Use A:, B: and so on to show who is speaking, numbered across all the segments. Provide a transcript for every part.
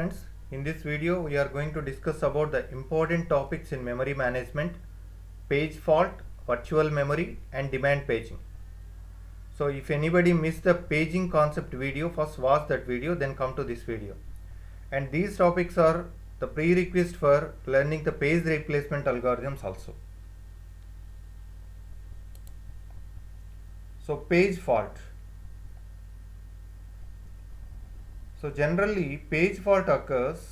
A: Friends, in this video we are going to discuss about the important topics in memory management: page fault, virtual memory and demand paging. So if anybody missed the paging concept video, first watch that video, then come to this video. And these topics are the prerequisite for learning the page replacement algorithms also. So page fault. So generally page fault occurs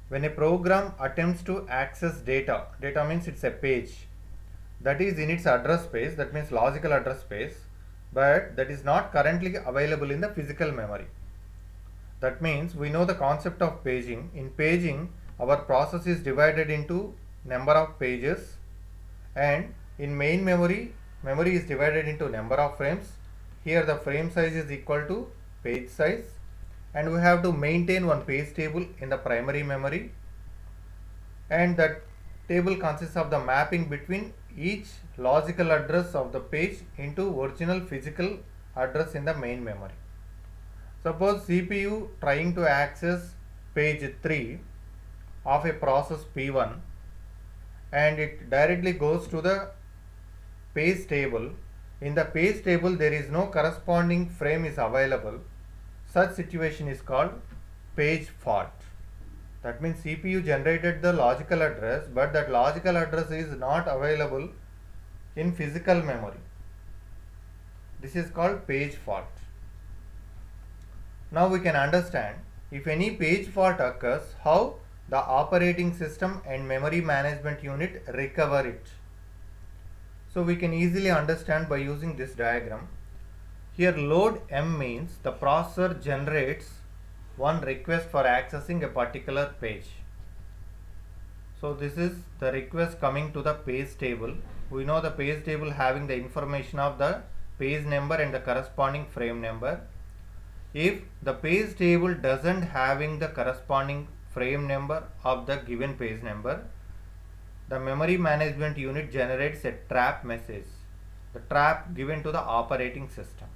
A: when a program attempts to access data. Data means it's a page that is in its address space, that means logical address space, but that is not currently available in the physical memory. That means we know the concept of paging. In paging, our process is divided into number of pages, and in main memory, memory is divided into number of frames. Here the frame size is equal to page size, and we have to maintain one page table in the primary memory, and that table consists of the mapping between each logical address of the page into original physical address in the main memory. Suppose CPU trying to access page 3 of a process P1, and it directly goes to the page table. In the page table there is no corresponding frame is available. Such situation is called page fault. That means CPU generated the logical address, but that logical address is not available in physical memory. This is called page fault. Now we can understand, if any page fault occurs, how the operating system and memory management unit recover it. So we can easily understand by using this diagram. Here load M means the processor generates one request for accessing a particular page. So this is the request coming to the page table. We know the page table having the information of the page number and the corresponding frame number. If the page table doesn't having the corresponding frame number of the given page number, the memory management unit generates a trap message, the trap given to the operating system.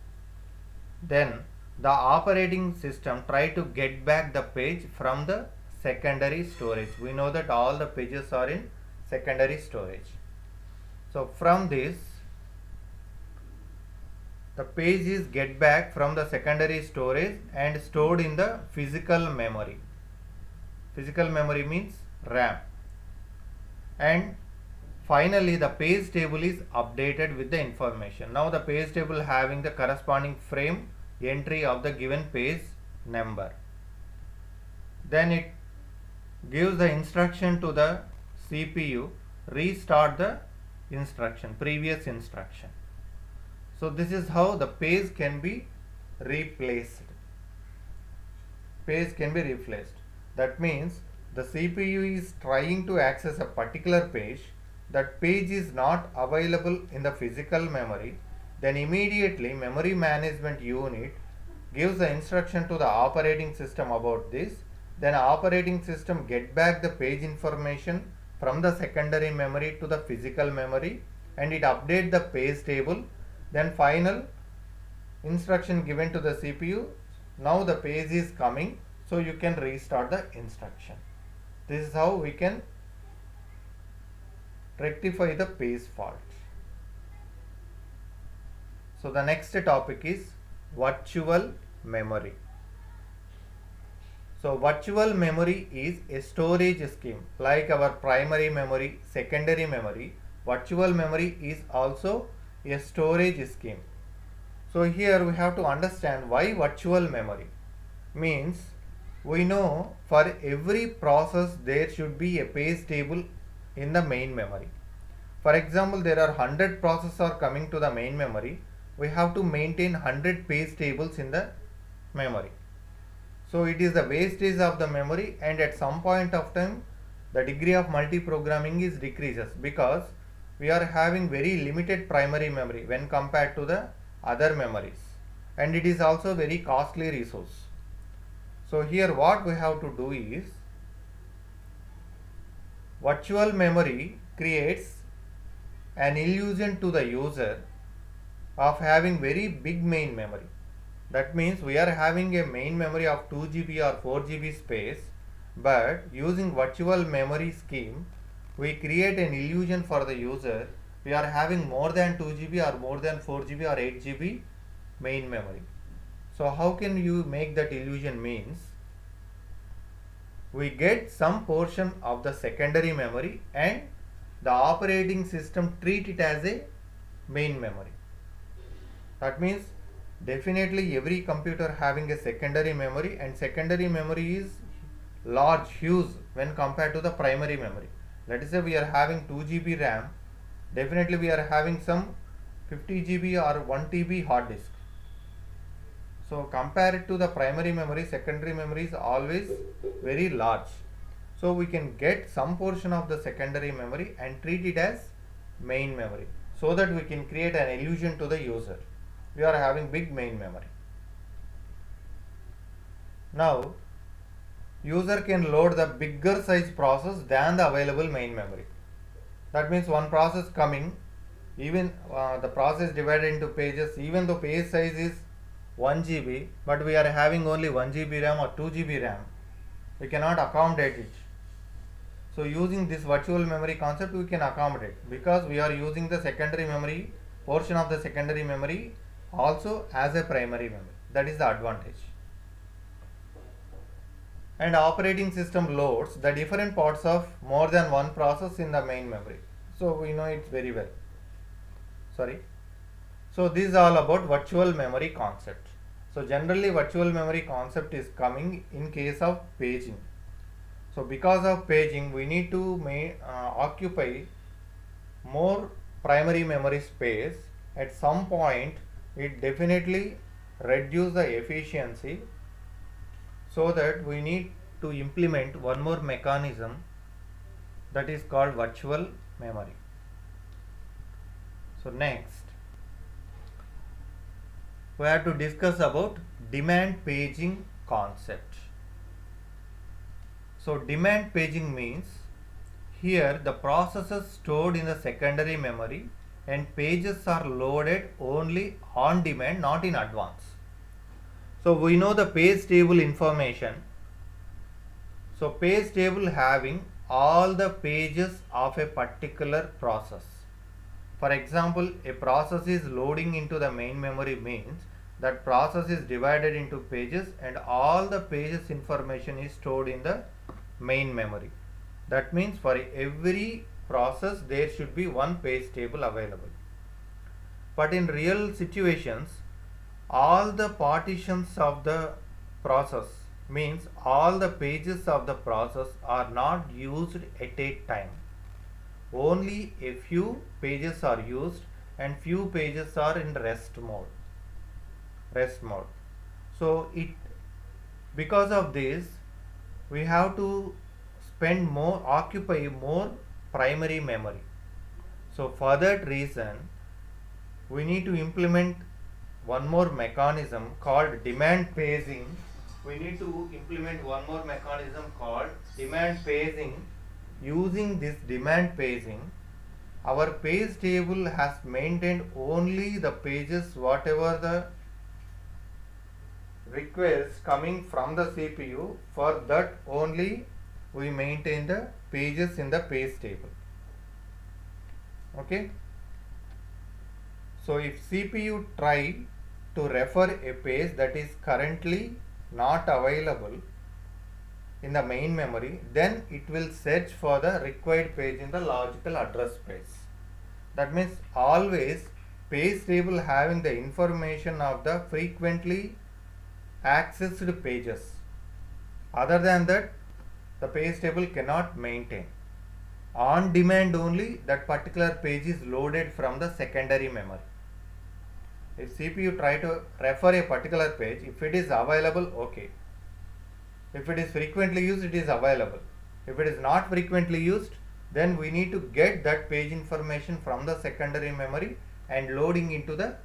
A: Then the operating system try to get back the page from the secondary storage. We know that all the pages are in secondary storage. So from this, the page is get back from the secondary storage and stored in the physical memory. Physical memory means RAM. And finally the page table is updated with the information. Now the page table having the corresponding frame entry of the given page number. Then it gives the instruction to the CPU, restart the instruction, previous instruction. So this is how the page can be replaced. Page can be replaced. That means the CPU is trying to access a particular page. That page is not available in the physical memory. Then immediately memory management unit gives the instruction to the operating system about this. Then operating system get back the page information from the secondary memory to the physical memory, and it update the page table. Then final instruction given to the CPU. Now the page is coming, so you can restart the instruction. This is how we can rectify the page fault. So the next topic is virtual memory. So virtual memory is a storage scheme like our primary memory, secondary memory. Virtual memory is also a storage scheme. So here we have to understand why virtual memory. Means we know for every process there should be a page table in the main memory. For example, there are 100 processors coming to the main memory. We have to maintain 100 page tables in the memory. So it is the wastage of the memory, and at some point of time the degree of multi-programming is decreases because we are having very limited primary memory when compared to the other memories, and it is also very costly resource. So here what we have to do is, virtual memory creates an illusion to the user of having very big main memory. That means we are having a main memory of 2 GB or 4 GB space, but using virtual memory scheme, we create an illusion for the user. We are having more than 2 GB or more than 4 GB or 8 GB main memory. So how can you make that illusion? Means we get some portion of the secondary memory and the operating system treat it as a main memory. That means definitely every computer having a secondary memory, and secondary memory is large, huge when compared to the primary memory. Let us say we are having 2 GB RAM, definitely we are having some 50 GB or 1 TB hard disk. So compared to the primary memory, secondary memory is always very large. So we can get some portion of the secondary memory and treat it as main memory, so that we can create an illusion to the user. We are having big main memory. Now user can load the bigger size process than the available main memory. That means one process coming, even the process divided into pages, even though page size is 1 GB, but we are having only 1 GB RAM or 2 GB RAM, we cannot accommodate it. So using this virtual memory concept, we can accommodate, because we are using the secondary memory, portion of the secondary memory also as a primary memory. That is the advantage. And operating system loads the different parts of more than one process in the main memory. So we know it very well. So this is all about virtual memory concept. So generally virtual memory concept is coming in case of paging. So because of paging, we need to occupy more primary memory space. At some point it definitely reduce the efficiency, so that we need to implement one more mechanism, that is called virtual memory. So next we have to discuss about demand paging concept. So demand paging means, here the processes stored in the secondary memory and pages are loaded only on demand, not in advance. So we know the page table information. So page table having all the pages of a particular process. For example, a process is loading into the main memory means that process is divided into pages and all the pages information is stored in the main memory. That means for every process there should be one page table available. But in real situations, all the partitions of the process, means all the pages of the process, are not used at a time. Only a few pages are used and few pages are in rest mode. So because of this, we have to occupy more primary memory. So for that reason, we need to implement one more mechanism called demand paging. Using this demand paging, our page table has maintained only the pages whatever the requests coming from the CPU. For that only we maintain the pages in the page table. Okay. So if CPU try to refer a page that is currently not available in the main memory, then it will search for the required page in the logical address space. That means always page table having the information of the frequently accessed pages. Other than that, the page table cannot maintain. On demand only that particular page is loaded from the secondary memory. If CPU try to refer a particular page, if it is available, okay. If it is frequently used, it is available. If it is not frequently used, then we need to get that page information from the secondary memory and loading into the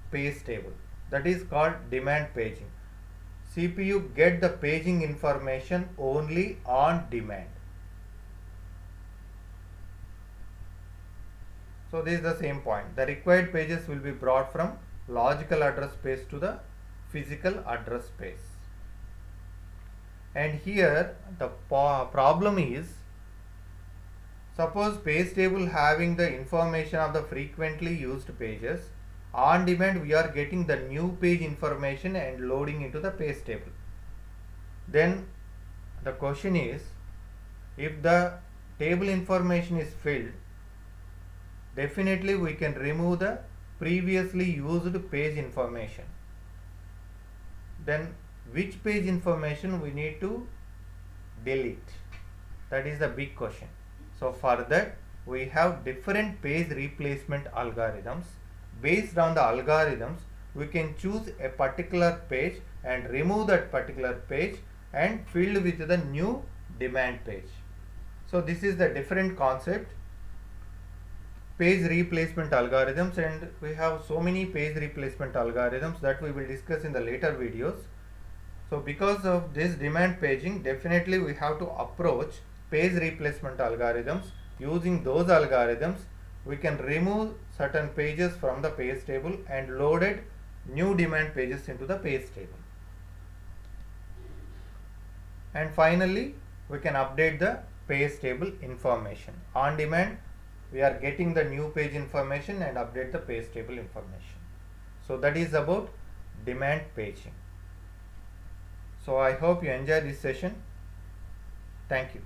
A: page table. That is called demand paging. CPU get the paging information only on demand. So this is the same point. The required pages will be brought from logical address space to the physical address space. And here the problem is, suppose page table having the information of the frequently used pages. On demand we are getting the new page information and loading into the page table. Then the question is, if the table information is filled, definitely we can remove the previously used page information. Then which page information we need to delete? That is the big question. So for that we have different page replacement algorithms. Based on the algorithms, we can choose a particular page and remove that particular page and fill with the new demand page. So this is the different concept, page replacement algorithms, and we have so many page replacement algorithms that we will discuss in the later videos. So because of this demand paging, definitely we have to approach page replacement algorithms. Using those algorithms, we can remove certain pages from the page table and loaded new demand pages into the page table. And finally, we can update the page table information. On demand, we are getting the new page information and update the page table information. So that is about demand paging. So I hope you enjoy this session. Thank you.